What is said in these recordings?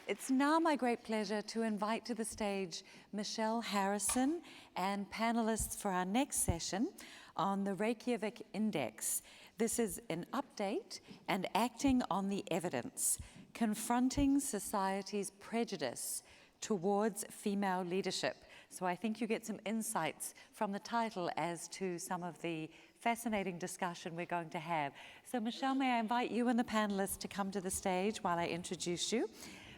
It's now my great pleasure to invite to the stage Michelle Harrison and panelists for our next session on the Reykjavik Index. This is an update and acting on the evidence, confronting society's prejudice towards female leadership. So I think you get some insights from the title as to some of the fascinating discussion we're going to have. So Michelle, may I invite you and the panelists to come to the stage while I introduce you.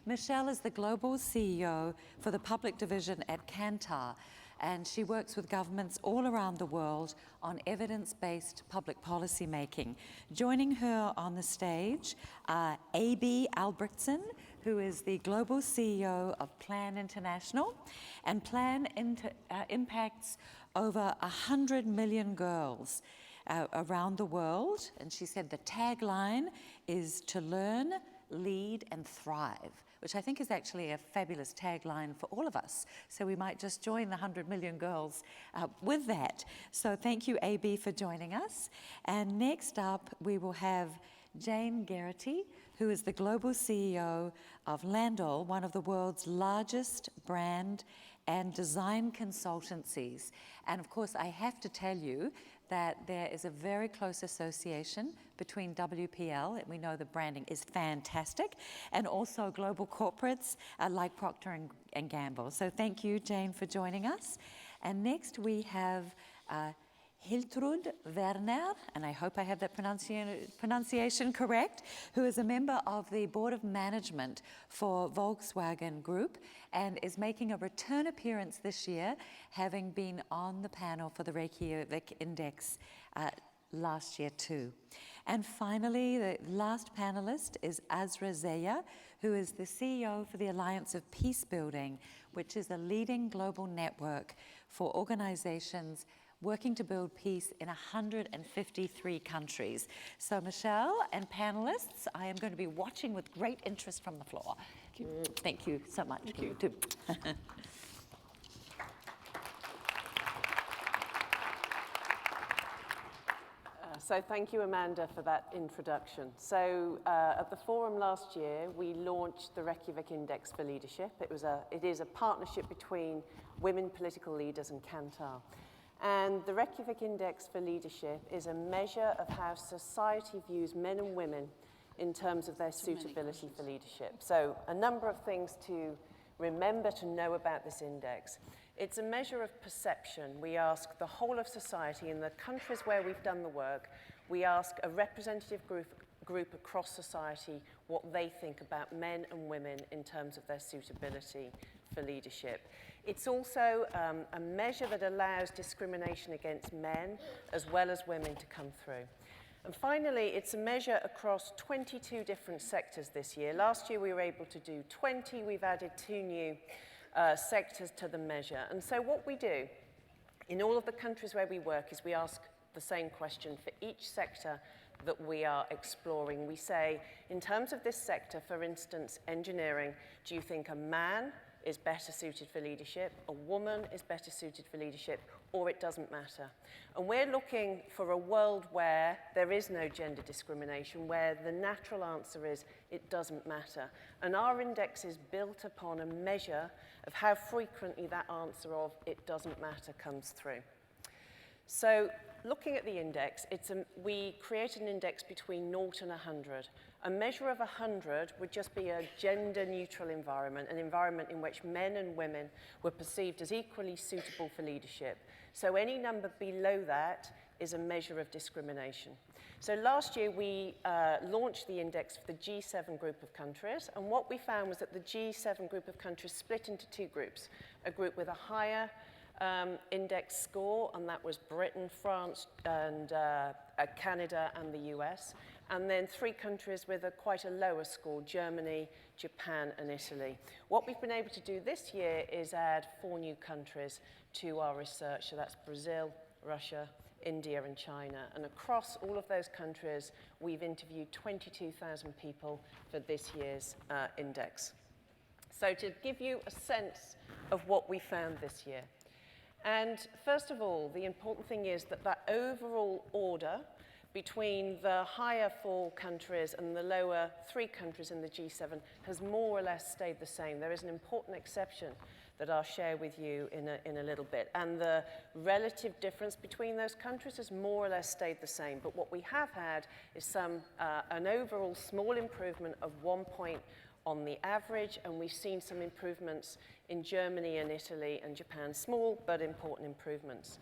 Michelle is the Global CEO for the Public Division at Kantar, and she works with governments all around the world on evidence-based public policy making. Joining her on the stage are A.B. Albrectsen, who is the Global CEO of Plan International, and Plan impacts over 100 million girls around the world, and she said the tagline is to learn, lead, and thrive, which I think is actually a fabulous tagline for all of us. So we might just join the 100 million girls with that. So thank you, AB, for joining us. And next up, we will have Jayne Garrity, who is the Global CEO of Landor, one of the world's largest brand and design consultancies. And of course, I have to tell you that there is a very close association between WPL, and we know the branding is fantastic, and also global corporates like Procter & Gamble. So thank you, Jayne, for joining us. And next we have Hiltrud Werner, and I hope I have that pronunciation correct, who is a member of the Board of Management for Volkswagen Group and is making a return appearance this year, having been on the panel for the Reykjavik Index last year too. And finally, the last panelist is Ezra Zare, who is the CEO for the Alliance of Peacebuilding, which is a leading global network for organizations working to build peace in 153 countries. So Michelle and panelists, I am going to be watching with great interest from the floor. Thank you so much. Thank you. Too. So thank you, Amanda, for that introduction. So at the forum last year, we launched the Reykjavik Index for Leadership. It is a partnership between women political leaders and Kantar. And the Reykjavik Index for Leadership is a measure of how society views men and women in terms of their suitability for leadership. So a number of things to remember to know about this index. It's a measure of perception. We ask the whole of society in the countries where we've done the work, we ask a representative group across society what they think about men and women in terms of their suitability for leadership. It's also a measure that allows discrimination against men as well as women to come through. And finally, it's a measure across 22 different sectors this year. Last year we were able to do 20. We've added 2 new sectors to the measure. And so what we do in all of the countries where we work is we ask the same question for each sector that we are exploring. We say, in terms of this sector, for instance, engineering, do you think a man is better suited for leadership, a woman is better suited for leadership, or it doesn't matter? And we're looking for a world where there is no gender discrimination, where the natural answer is it doesn't matter. And our index is built upon a measure of how frequently that answer of it doesn't matter comes through. So looking at the index, we create an index between 0 and 100. A measure of 100 would just be a gender-neutral environment, an environment in which men and women were perceived as equally suitable for leadership. So any number below that is a measure of discrimination. So last year we launched the index for the G7 group of countries, and what we found was that the G7 group of countries split into 2 groups, a group with a higher index score, and that was Britain, France, and Canada and the US, and then 3 countries with quite a lower score, Germany, Japan, and Italy. What we've been able to do this year is add 4 new countries to our research, so that's Brazil, Russia, India, and China. And across all of those countries, we've interviewed 22,000 people for this year's index. So to give you a sense of what we found this year. And first of all, the important thing is that overall order between the higher 4 countries and the lower 3 countries in the G7 has more or less stayed the same. There is an important exception that I'll share with you in a little bit. And the relative difference between those countries has more or less stayed the same. But what we have had is an overall small improvement of 1 point on the average, and we've seen some improvements in Germany and Italy and Japan, small but important improvements.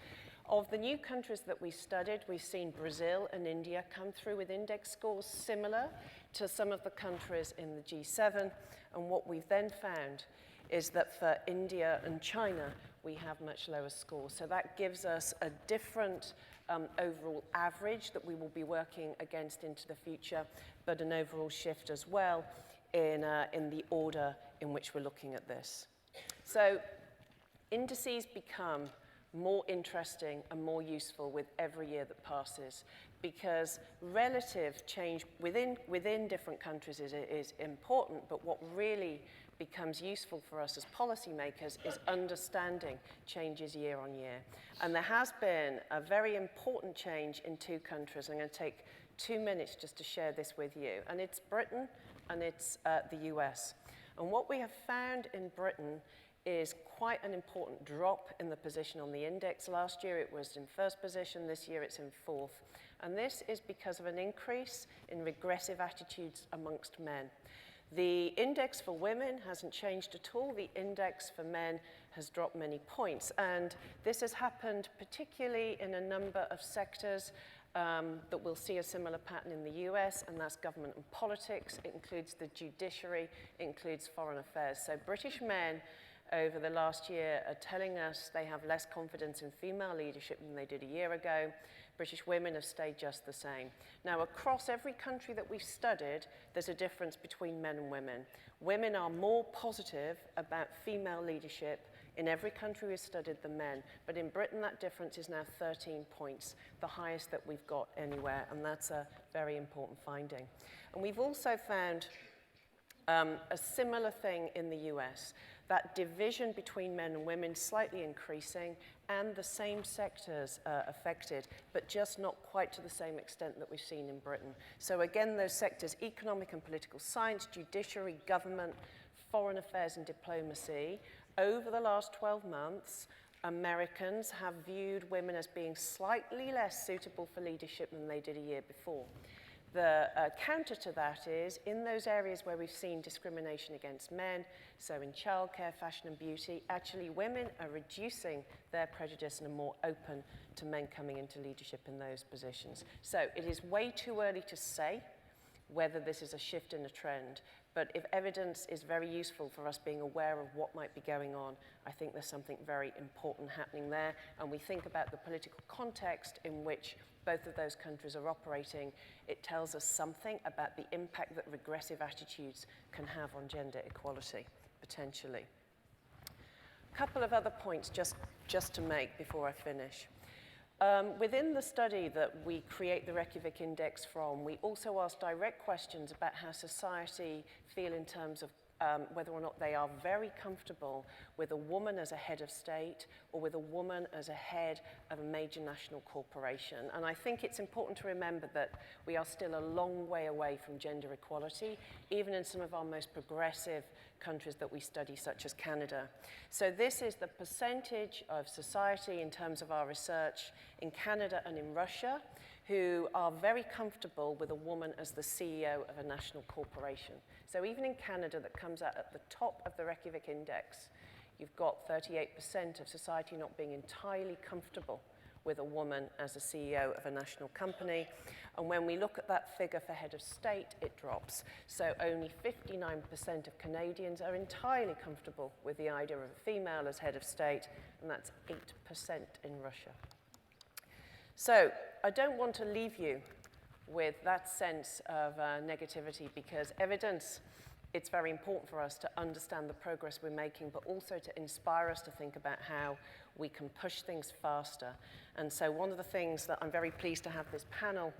Of the new countries that we studied, we've seen Brazil and India come through with index scores similar to some of the countries in the G7, and what we've then found is that for India and China, we have much lower scores. So that gives us a different overall average that we will be working against into the future, but an overall shift as well in the order in which we're looking at this. So indices become more interesting and more useful with every year that passes, because relative change within different countries is important, but what really becomes useful for us as policymakers is understanding changes year on year. And there has been a very important change in 2 countries. I'm going to take 2 minutes just to share this with you. And it's Britain and it's the US. And what we have found in Britain is quite an important drop in the position on the index. Last year it was in 1st position, this year it's in 4th. And this is because of an increase in regressive attitudes amongst men. The index for women hasn't changed at all. The index for men has dropped many points. And this has happened particularly in a number of sectors that we'll see a similar pattern in the US, and that's government and politics. It includes the judiciary, it includes foreign affairs. So British men over the last year are telling us they have less confidence in female leadership than they did a year ago. British women have stayed just the same. Now, across every country that we've studied, there's a difference between men and women. Women are more positive about female leadership in every country we've studied than men. But in Britain, that difference is now 13 points, the highest that we've got anywhere, and that's a very important finding. And we've also found a similar thing in the US. That division between men and women slightly increasing, and the same sectors affected, but just not quite to the same extent that we've seen in Britain. So again, those sectors, economic and political science, judiciary, government, foreign affairs and diplomacy, over the last 12 months, Americans have viewed women as being slightly less suitable for leadership than they did a year before. The counter to that is, in those areas where we've seen discrimination against men, so in childcare, fashion and beauty, actually women are reducing their prejudice and are more open to men coming into leadership in those positions. So it is way too early to say whether this is a shift in a trend, but if evidence is very useful for us being aware of what might be going on, I think there's something very important happening there, and we think about the political context in which both of those countries are operating, it tells us something about the impact that regressive attitudes can have on gender equality, potentially. A couple of other points just to make before I finish. Within the study that we create the Reykjavik Index from, we also ask direct questions about how society feel in terms of whether or not they are very comfortable with a woman as a head of state or with a woman as a head of a major national corporation. And I think it's important to remember that we are still a long way away from gender equality, even in some of our most progressive countries that we study, such as Canada. So this is the percentage of society in terms of our research in Canada and in Russia who are very comfortable with a woman as the CEO of a national corporation. So even in Canada, that comes out at the top of the Reykjavik Index, you've got 38% of society not being entirely comfortable with a woman as a CEO of a national company. And when we look at that figure for head of state, it drops. So only 59% of Canadians are entirely comfortable with the idea of a female as head of state, and that's 8% in Russia. So I don't want to leave you with that sense of negativity, because evidence, it's very important for us to understand the progress we're making, but also to inspire us to think about how we can push things faster. And so one of the things that I'm very pleased to have this panel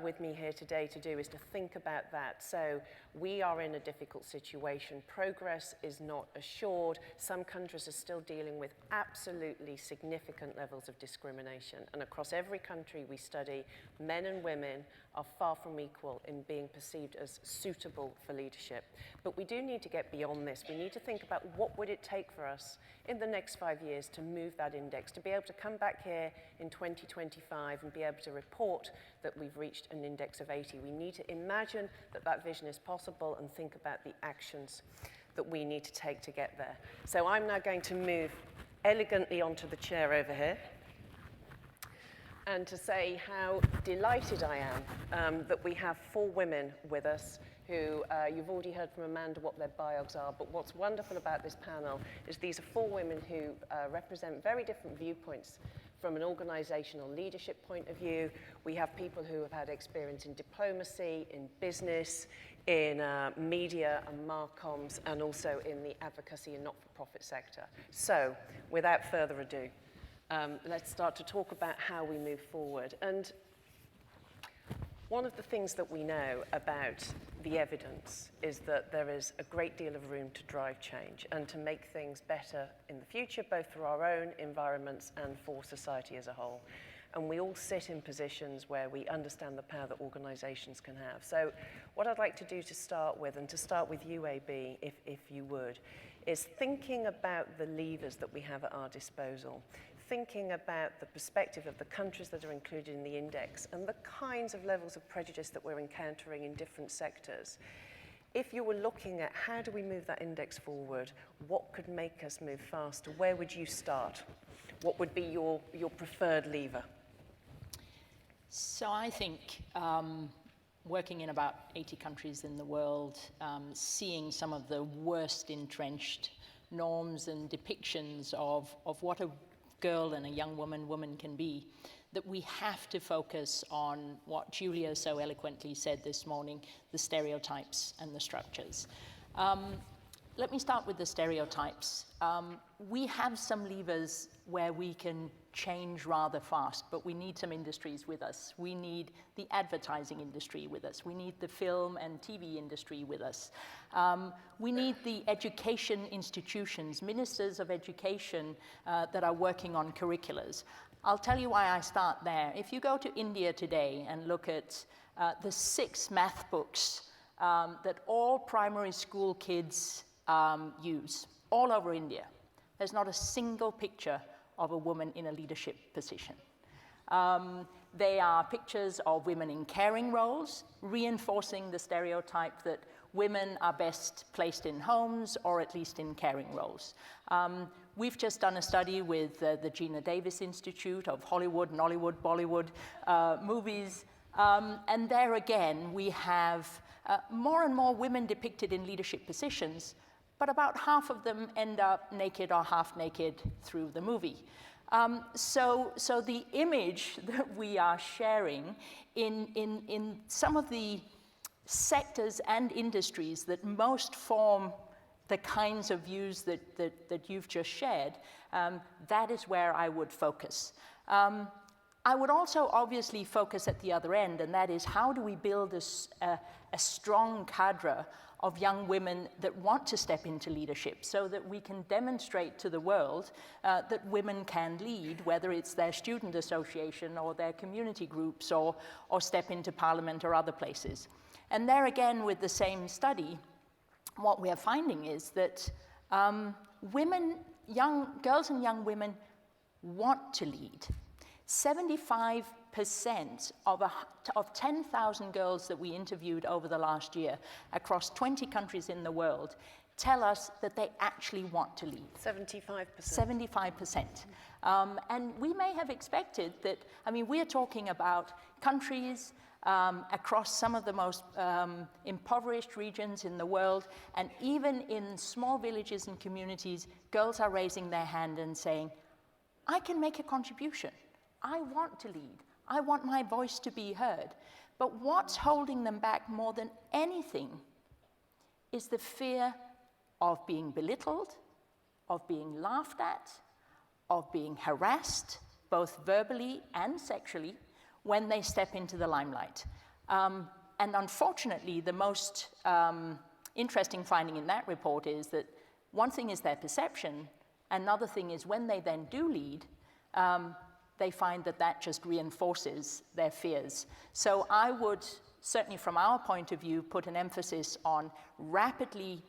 with me here today to do is to think about that. So we are in a difficult situation. Progress is not assured. Some countries are still dealing with absolutely significant levels of discrimination. And across every country we study, men and women are far from equal in being perceived as suitable for leadership. But we do need to get beyond this. We need to think about what would it take for us in the next 5 years to move that index, to be able to come back here in 2025 and be able to report that we've reached an index of 80. We need to imagine that that vision is possible and think about the actions that we need to take to get there. So I'm now going to move elegantly onto the chair over here and to say how delighted I am that we have 4 women with us who, you've already heard from Amanda what their bios are, but what's wonderful about this panel is these are 4 women who represent very different viewpoints from an organizational leadership point of view. We have people who have had experience in diplomacy, in business, in media and marcoms, and also in the advocacy and not-for-profit sector. So, without further ado, let's start to talk about how we move forward. And one of the things that we know about the evidence is that there is a great deal of room to drive change and to make things better in the future, both for our own environments and for society as a whole. And we all sit in positions where we understand the power that organizations can have. So what I'd like to do to start with, and to start with you, AB, if you would, is thinking about the levers that we have at our disposal, thinking about the perspective of the countries that are included in the index and the kinds of levels of prejudice that we're encountering in different sectors. If you were looking at how do we move that index forward, what could make us move faster, where would you start? What would be your preferred lever? So I think working in about 80 countries in the world, seeing some of the worst entrenched norms and depictions of what a girl and a young woman can be, that we have to focus on what Julia so eloquently said this morning, the stereotypes and the structures. Let me start with the stereotypes. We have some levers where we can change rather fast, but we need some industries with us. We need the advertising industry with us. We need the film and TV industry with us. We need the education institutions, ministers of education that are working on curriculums. I'll tell you why I start there. If you go to India today and look at the 6 math books that all primary school kids use all over India, there's not a single picture of a woman in a leadership position. They are pictures of women in caring roles, reinforcing the stereotype that women are best placed in homes or at least in caring roles. We've just done a study with the Gina Davis Institute of Hollywood, Nollywood, Bollywood movies, and there again we have more and more women depicted in leadership positions, but about half of them end up naked or half naked through the movie. So the image that we are sharing in some of the sectors and industries that most form the kinds of views that you've just shared, that is where I would focus. I would also obviously focus at the other end, and that is how do we build a strong cadre of young women that want to step into leadership so that we can demonstrate to the world that women can lead, whether it's their student association or their community groups or step into parliament or other places. And there again with the same study, what we are finding is that girls and young women want to lead. 75% of 10,000 girls that we interviewed over the last year across 20 countries in the world tell us that they actually want to lead. 75%. 75%. And we may have expected that, we are talking about countries across some of the most impoverished regions in the world, and even in small villages and communities, girls are raising their hand and saying, I can make a contribution. I want to lead. I want my voice to be heard. But what's holding them back more than anything is the fear of being belittled, of being laughed at, of being harassed, both verbally and sexually, when they step into the limelight. And unfortunately, the most interesting finding in that report is that one thing is their perception, another thing is when they then do lead, they find that that just reinforces their fears. So I would, certainly from our point of view, put an emphasis on rapidly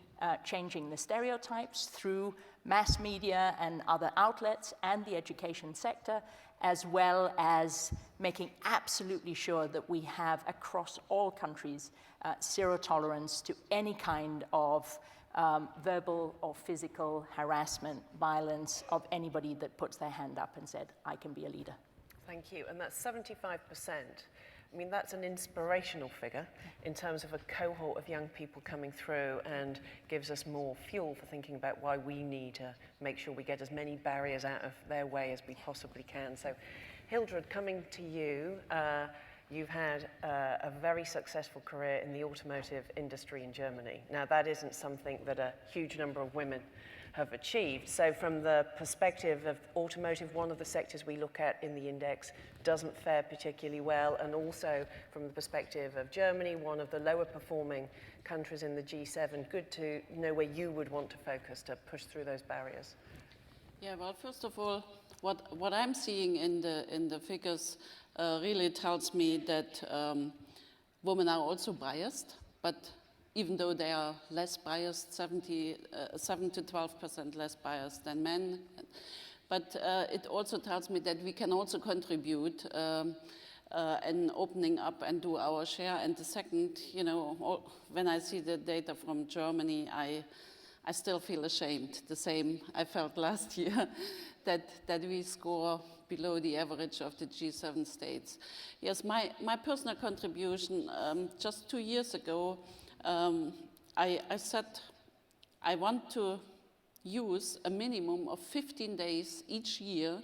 changing the stereotypes through mass media and other outlets and the education sector, as well as making absolutely sure that we have across all countries zero tolerance to any kind of verbal or physical harassment, violence of anybody that puts their hand up and said, I can be a leader. Thank you. And that's 75%. I mean, that's an inspirational figure in terms of a cohort of young people coming through, and gives us more fuel for thinking about why we need to make sure we get as many barriers out of their way as we possibly can. So, Hiltrud, coming to you, you've had a very successful career in the automotive industry in Germany. Now, that isn't something that a huge number of women have achieved. So from the perspective of automotive, one of the sectors we look at in the index doesn't fare particularly well, and also from the perspective of Germany, one of the lower performing countries in the G7, good to know where you would want to focus to push through those barriers. Yeah, well, first of all, what I'm seeing in the figures really tells me that women are also biased, but even though they are less biased, 7 to 12% less biased than men. But it also tells me that we can also contribute in opening up and do our share. And the second, you know, when I see the data from Germany, I still feel ashamed, the same I felt last year, that we score below the average of the G7 states. Yes, my personal contribution, just 2 years ago, I said I want to use a minimum of 15 days each year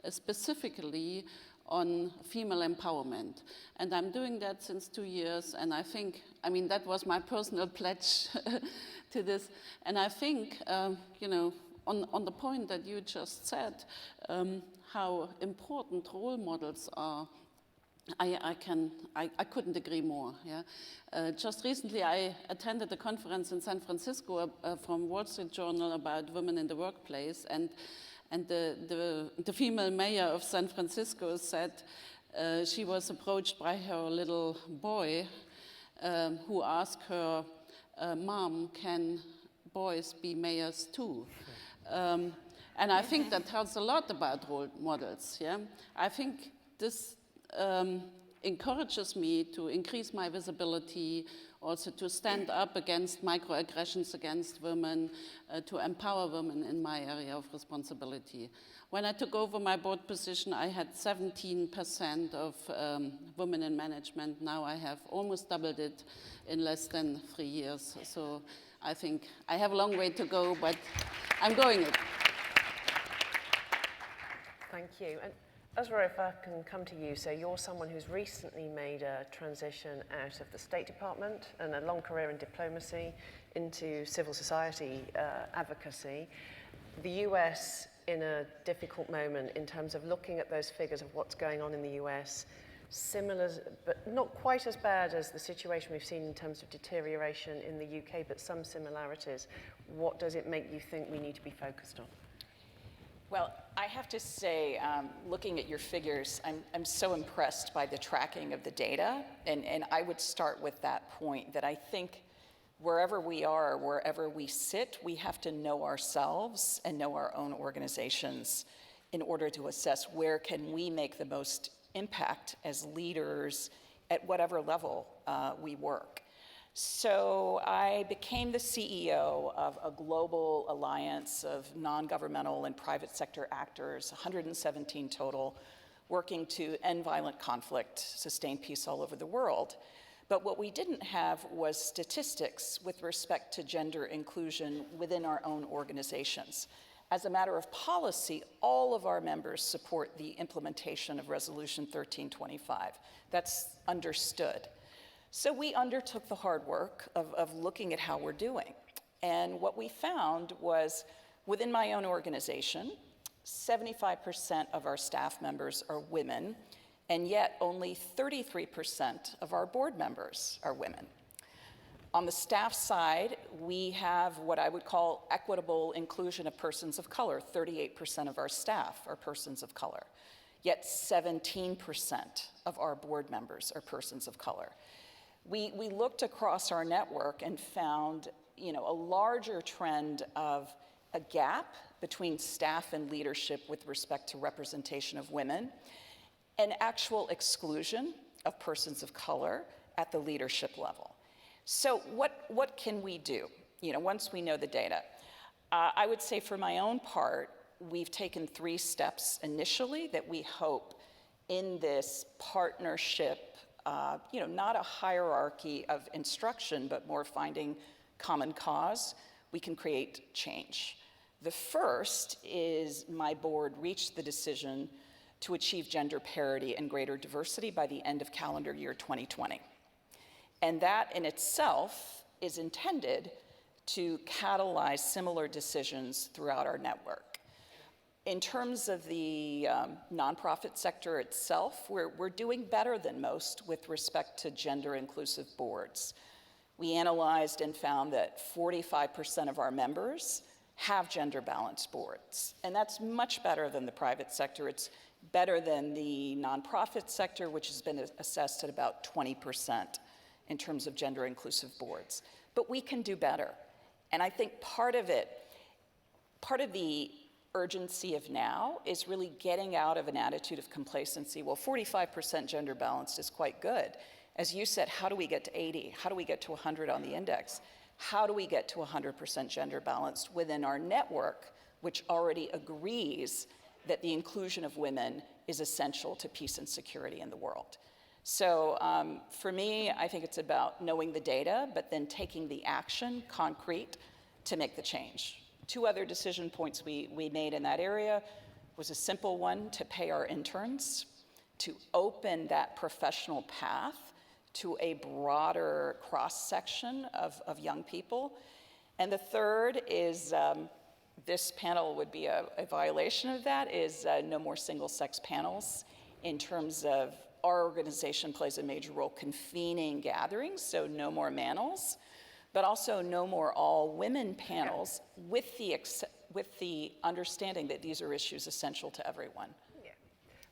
specifically on female empowerment. And I'm doing that since 2 years, and I think, I mean, that was my personal pledge to this. And I think, you know, on the point that you just said, how important role models are, I couldn't agree more. Yeah, just recently I attended a conference in San Francisco from Wall Street Journal about women in the workplace, and the female mayor of San Francisco said she was approached by her little boy who asked her, "Mom, can boys be mayors too?" And I think that tells a lot about role models. Yeah, I think this encourages me to increase my visibility, also to stand up against microaggressions against women, to empower women in my area of responsibility. When I took over my board position, I had 17% of women in management. Now I have almost doubled it in less than 3 years. So I think I have a long way to go, but I'm going it. Thank you. And Uzra, if I can come to you, so you're someone who's recently made a transition out of the State Department and a long career in diplomacy into civil society advocacy. The US in a difficult moment in terms of looking at those figures of what's going on in the US, similar, but not quite as bad as the situation we've seen in terms of deterioration in the UK, but some similarities. What does it make you think we need to be focused on? Well, I have to say, looking at your figures, I'm so impressed by the tracking of the data, and I would start with that point, that I think wherever we are, wherever we sit, we have to know ourselves and know our own organizations in order to assess where can we make the most impact as leaders at whatever level we work. So I became the CEO of a global alliance of non-governmental and private sector actors, 117 total, working to end violent conflict, sustain peace all over the world. But what we didn't have was statistics with respect to gender inclusion within our own organizations. As a matter of policy, all of our members support the implementation of Resolution 1325. That's understood. So we undertook the hard work of looking at how we're doing. And what we found was, within my own organization, 75% of our staff members are women, and yet only 33% of our board members are women. On the staff side, we have what I would call equitable inclusion of persons of color. 38% of our staff are persons of color, yet 17% of our board members are persons of color. We looked across our network and found, a larger trend of a gap between staff and leadership with respect to representation of women, and actual exclusion of persons of color at the leadership level. So what can we do, once we know the data? I would say for my own part, we've taken 3 steps initially that we hope in this partnership, not a hierarchy of instruction, but more finding common cause, we can create change. The first is my board reached the decision to achieve gender parity and greater diversity by the end of calendar year 2020. And that in itself is intended to catalyze similar decisions throughout our network. In terms of the nonprofit sector itself, we're doing better than most with respect to gender inclusive boards. We analyzed and found that 45% of our members have gender balanced boards. And that's much better than the private sector. It's better than the nonprofit sector, which has been assessed at about 20% in terms of gender inclusive boards. But we can do better. And I think part of the urgency of now is really getting out of an attitude of complacency. Well, 45% gender balanced is quite good. As you said, how do we get to 80? How do we get to 100 on the index? How do we get to 100% gender balanced within our network, which already agrees that the inclusion of women is essential to peace and security in the world? So for me, I think it's about knowing the data, but then taking the action, concrete, to make the change. 2 other decision points we made in that area was a simple one, to pay our interns, to open that professional path to a broader cross-section of young people. And the third is, this panel would be a violation of that, is no more single-sex panels in terms of our organization plays a major role convening gatherings, so no more manels, but also no more all-women panels with the understanding that these are issues essential to everyone. Yeah.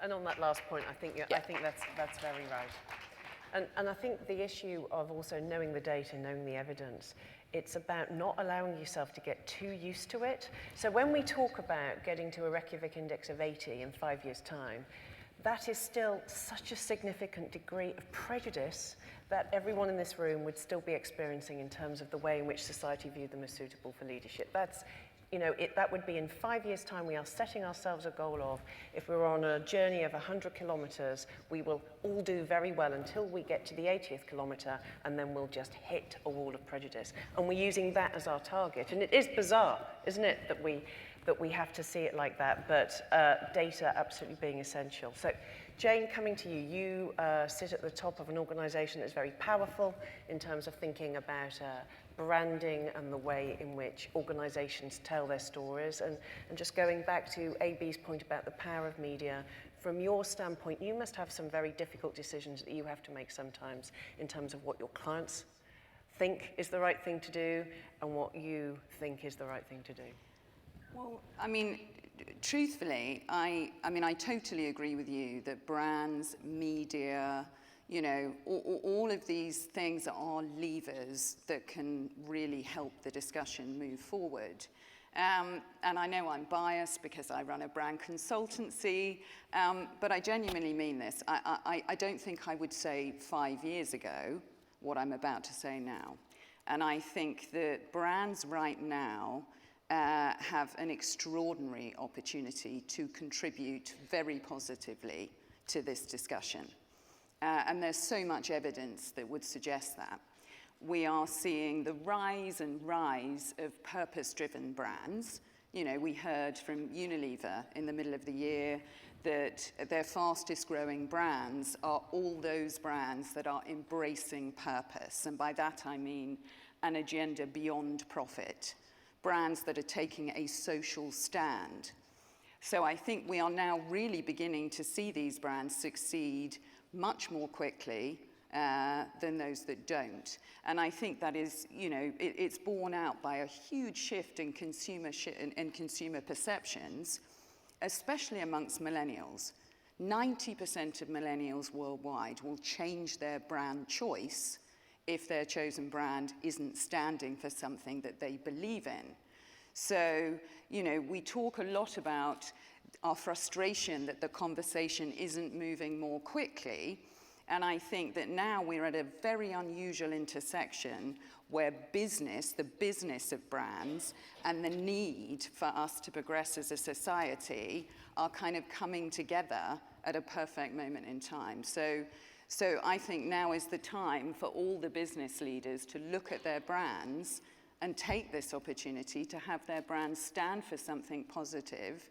And on that last point, I think that's very right. And I think the issue of also knowing the data, knowing the evidence, it's about not allowing yourself to get too used to it. So when we talk about getting to a Reykjavik index of 80 in 5 years' time, that is still such a significant degree of prejudice that everyone in this room would still be experiencing in terms of the way in which society viewed them as suitable for leadership. That's, that would be in 5 years' time. We are setting ourselves a goal of, if we're on a journey of 100 kilometers, we will all do very well until we get to the 80th kilometer, and then we'll just hit a wall of prejudice. And we're using that as our target. And it is bizarre, isn't it, that we have to see it like that, but data absolutely being essential. So, Jayne, coming to you, you sit at the top of an organization that's very powerful in terms of thinking about branding and the way in which organizations tell their stories. And just going back to AB's point about the power of media, from your standpoint, you must have some very difficult decisions that you have to make sometimes in terms of what your clients think is the right thing to do and what you think is the right thing to do. Well, I mean, truthfully, I totally agree with you that brands, media, all of these things are levers that can really help the discussion move forward. And I know I'm biased because I run a brand consultancy, but I genuinely mean this. I don't think I would say 5 years ago what I'm about to say now. And I think that brands right now have an extraordinary opportunity to contribute very positively to this discussion. And there's so much evidence that would suggest that. We are seeing the rise of purpose-driven brands. We heard from Unilever in the middle of the year that their fastest growing brands are all those brands that are embracing purpose. And by that I mean an agenda beyond profit. Brands that are taking a social stand. So I think we are now really beginning to see these brands succeed much more quickly than those that don't. And I think that is, you know, it's borne out by a huge shift in consumer perceptions, especially amongst millennials. 90% of millennials worldwide will change their brand choice if their chosen brand isn't standing for something that they believe in. So, you know, we talk a lot about our frustration that the conversation isn't moving more quickly. And I think that now we're at a very unusual intersection where business, the business of brands, and the need for us to progress as a society are kind of coming together at a perfect moment in time. So I think now is the time for all the business leaders to look at their brands and take this opportunity to have their brands stand for something positive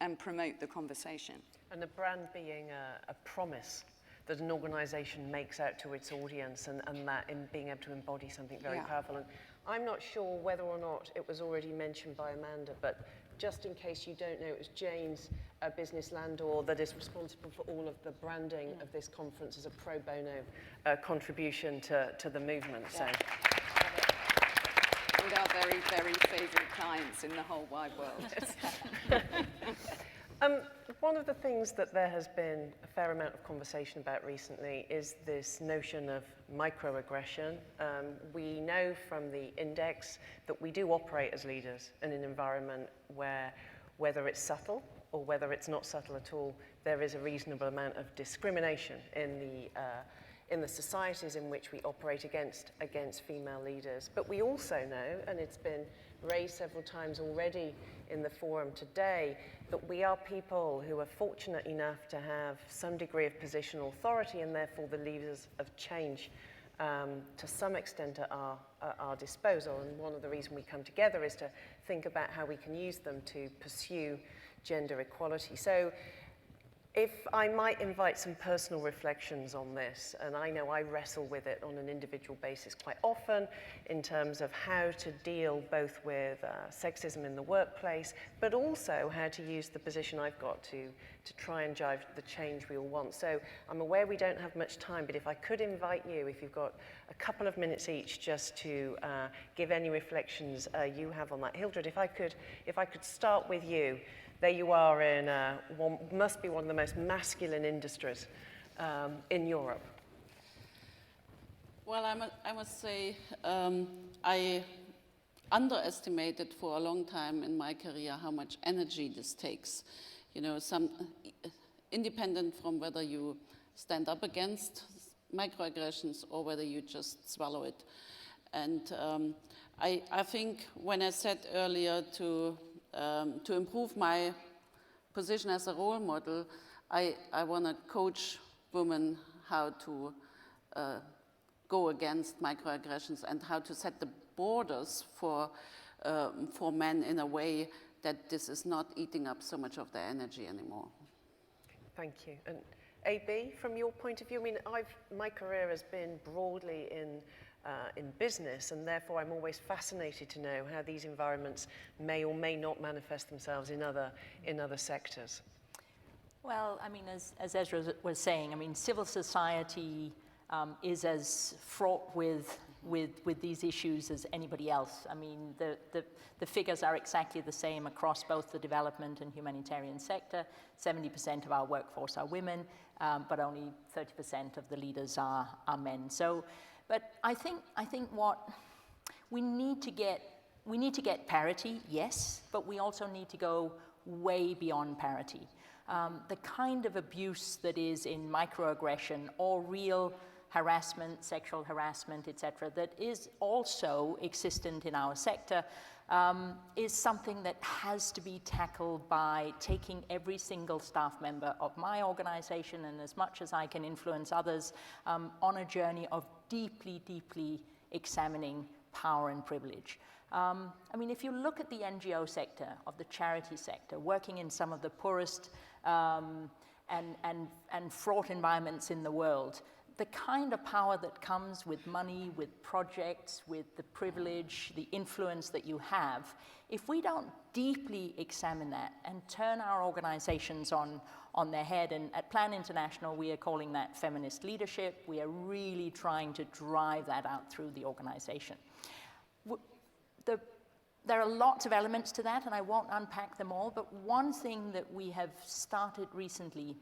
and promote the conversation. And a brand being a promise that an organization makes out to its audience, and that in being able to embody something very powerful. And I'm not sure whether or not it was already mentioned by Amanda, but just in case you don't know, it was Jayne's business Landor that is responsible for all of the branding of this conference as a pro bono contribution to the movement. So. With our very, very favorite clients in the whole wide world. One of the things that there has been a fair amount of conversation about recently is this notion of microaggression. We know from the index that we do operate as leaders in an environment where, whether it's subtle or whether it's not subtle at all, there is a reasonable amount of discrimination in the societies in which we operate against female leaders. But we also know, and it's been raised several times already in the forum today, that we are people who are fortunate enough to have some degree of positional authority, and therefore the levers of change to some extent at our disposal. And one of the reasons we come together is to think about how we can use them to pursue gender equality. So if I might invite some personal reflections on this, and I know I wrestle with it on an individual basis quite often in terms of how to deal both with sexism in the workplace, but also how to use the position I've got to try and drive the change we all want. So I'm aware we don't have much time, but if I could invite you, if you've got a couple of minutes each, just to give any reflections you have on that. Hiltrud, if I could start with you. There you are in must be one of the most masculine industries in Europe. Well, I must say I underestimated for a long time in my career how much energy this takes. You know, independent from whether you stand up against microaggressions or whether you just swallow it. And I think when I said earlier to improve my position as a role model, I want to coach women how to go against microaggressions and how to set the borders for men in a way that this is not eating up so much of their energy anymore. Thank you. And AB, from your point of view, I mean, my career has been broadly in business, and therefore I'm always fascinated to know how these environments may or may not manifest themselves in other sectors. Well, I mean, as Ezra was saying, I mean, civil society is as fraught with these issues as anybody else. I mean, the figures are exactly the same across both the development and humanitarian sector. 70% of our workforce are women, but only 30% of the leaders are men. So. But I think what we need to get parity, yes, but we also need to go way beyond parity. The kind of abuse that is in microaggression or real harassment, sexual harassment, etc., that is also existent in our sector is something that has to be tackled by taking every single staff member of my organization, and as much as I can influence others, on a journey of deeply, deeply examining power and privilege. I mean, if you look at the NGO sector, of the charity sector, working in some of the poorest and fraught environments in the world, the kind of power that comes with money, with projects, with the privilege, the influence that you have, if we don't deeply examine that and turn our organizations on their head, and at Plan International we are calling that feminist leadership, we are really trying to drive that out through the organization. There are lots of elements to that, and I won't unpack them all, but one thing that we have started recently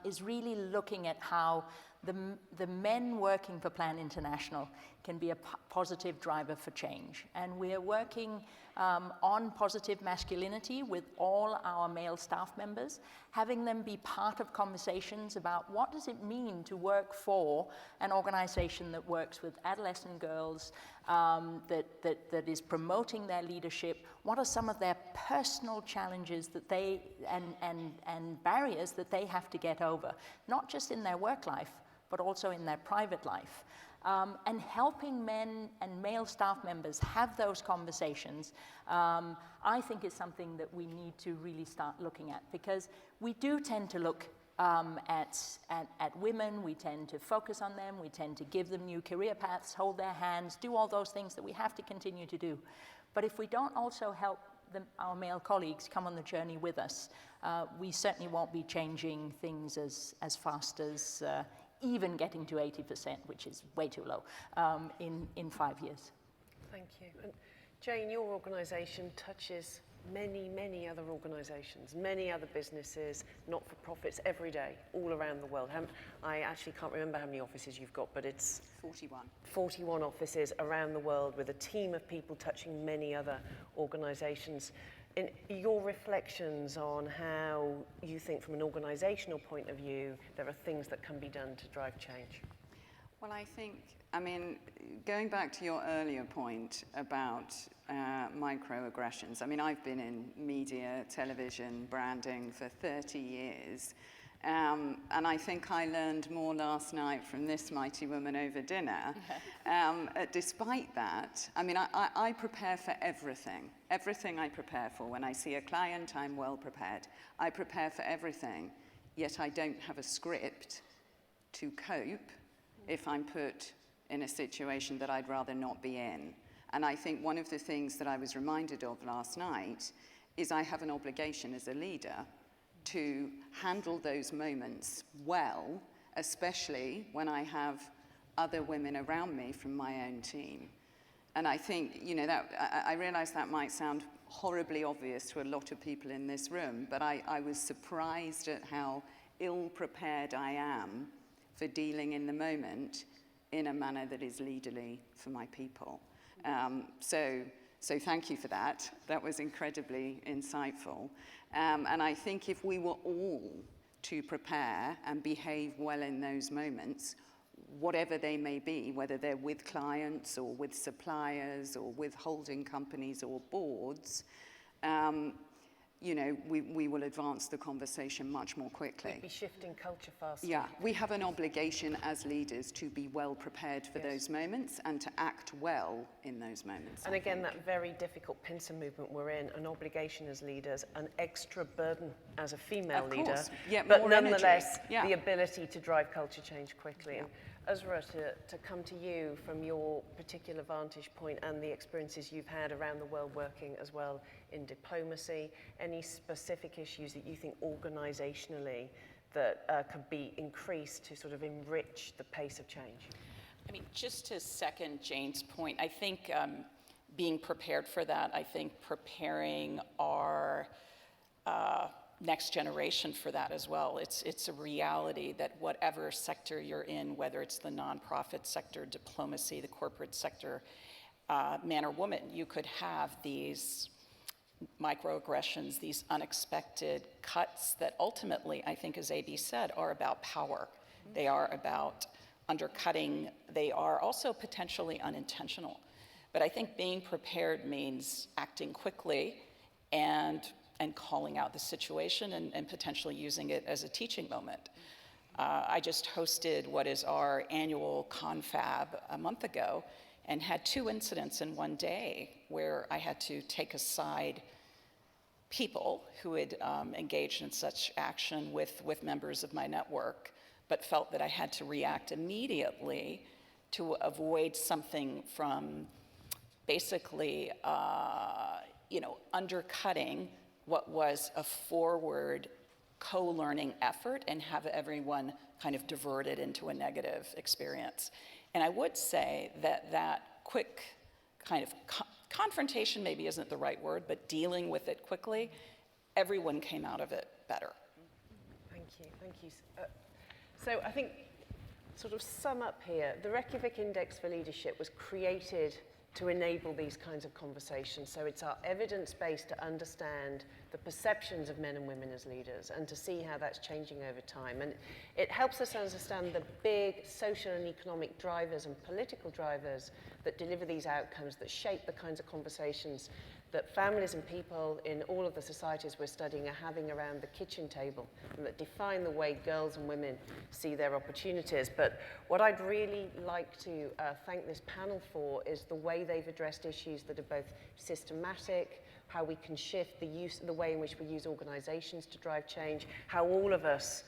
is really looking at how the men working for Plan International can be a positive driver for change. And we are working on positive masculinity with all our male staff members, having them be part of conversations about what does it mean to work for an organization that works with adolescent girls, that is promoting their leadership. What are some of their personal challenges that they, and barriers that they have to get over, not just in their work life, but also in their private life. And helping men and male staff members have those conversations, I think is something that we need to really start looking at, because we do tend to look at women, we tend to focus on them, we tend to give them new career paths, hold their hands, do all those things that we have to continue to do. But if we don't also help our male colleagues come on the journey with us, we certainly won't be changing things as fast as even getting to 80%, which is way too low, in 5 years. Thank you. And Jayne, your organisation touches many, many other organisations, many other businesses, not-for-profits every day, all around the world. I actually can't remember how many offices you've got, but it's 41. 41 offices around the world with a team of people touching many other organisations. In your reflections on how you think from an organisational point of view there are things that can be done to drive change? Well, I think, I mean, going back to your earlier point about microaggressions, I mean, I've been in media, television, branding for 30 years, and I think I learned more last night from this mighty woman over dinner. Despite that, I mean, I prepare for everything. Everything I prepare for. When I see a client, I'm well prepared. I prepare for everything, yet I don't have a script to cope if I'm put in a situation that I'd rather not be in. And I think one of the things that I was reminded of last night is I have an obligation as a leader to handle those moments well, especially when I have other women around me from my own team. And I think, you know, that I realize that might sound horribly obvious to a lot of people in this room, but I was surprised at how ill-prepared I am for dealing in the moment in a manner that is leaderly for my people. So thank you for that. That was incredibly insightful. And I think if we were all to prepare and behave well in those moments, whatever they may be, whether they're with clients or with suppliers or with holding companies or boards, you know, we will advance the conversation much more quickly. We'd be shifting culture faster. Yeah, we have an obligation as leaders to be well prepared for those moments and to act well in those moments. And again, that very difficult pincer movement we're in, an obligation as leaders, an extra burden as a female leader, but nonetheless, the ability to drive culture change quickly. Yeah. And Uzra, to come to you from your particular vantage point and the experiences you've had around the world working as well in diplomacy, any specific issues that you think organisationally that could be increased to sort of enrich the pace of change? I mean, just to second Jayne's point, I think being prepared for that, I think preparing our next generation for that as well. It's a reality that whatever sector you're in, whether it's the nonprofit sector, diplomacy, the corporate sector, man or woman, you could have these microaggressions, these unexpected cuts that ultimately, I think, as AB said, are about power. They are about undercutting. They are also potentially unintentional. But I think being prepared means acting quickly and calling out the situation and potentially using it as a teaching moment. I just hosted what is our annual confab a month ago and had 2 incidents in one day where I had to take aside people who had engaged in such action with members of my network but felt that I had to react immediately to avoid something from basically, undercutting what was a forward co-learning effort and have everyone kind of diverted into a negative experience. And I would say that that quick kind of confrontation maybe isn't the right word, but dealing with it quickly, everyone came out of it better. Thank you. So I think, sort of sum up here, the Reykjavik Index for Leadership was created to enable these kinds of conversations. So it's our evidence base to understand the perceptions of men and women as leaders and to see how that's changing over time. And it helps us understand the big social and economic drivers and political drivers that deliver these outcomes, that shape the kinds of conversations that families and people in all of the societies we're studying are having around the kitchen table, and that define the way girls and women see their opportunities. But what I'd really like to thank this panel for is the way they've addressed issues that are both systematic, how we can shift the way in which we use organizations to drive change, how all of us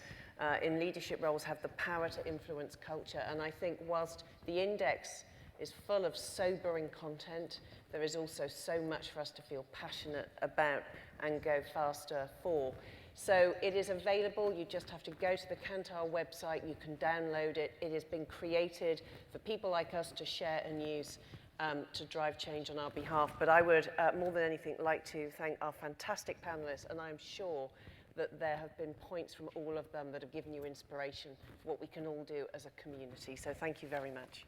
in leadership roles have the power to influence culture. And I think whilst the index is full of sobering content, there is also so much for us to feel passionate about and go faster for. So it is available. You just have to go to the Kantar website. You can download it. It has been created for people like us to share and use to drive change on our behalf. But I would, more than anything, like to thank our fantastic panelists, and I'm sure that there have been points from all of them that have given you inspiration for what we can all do as a community. So thank you very much.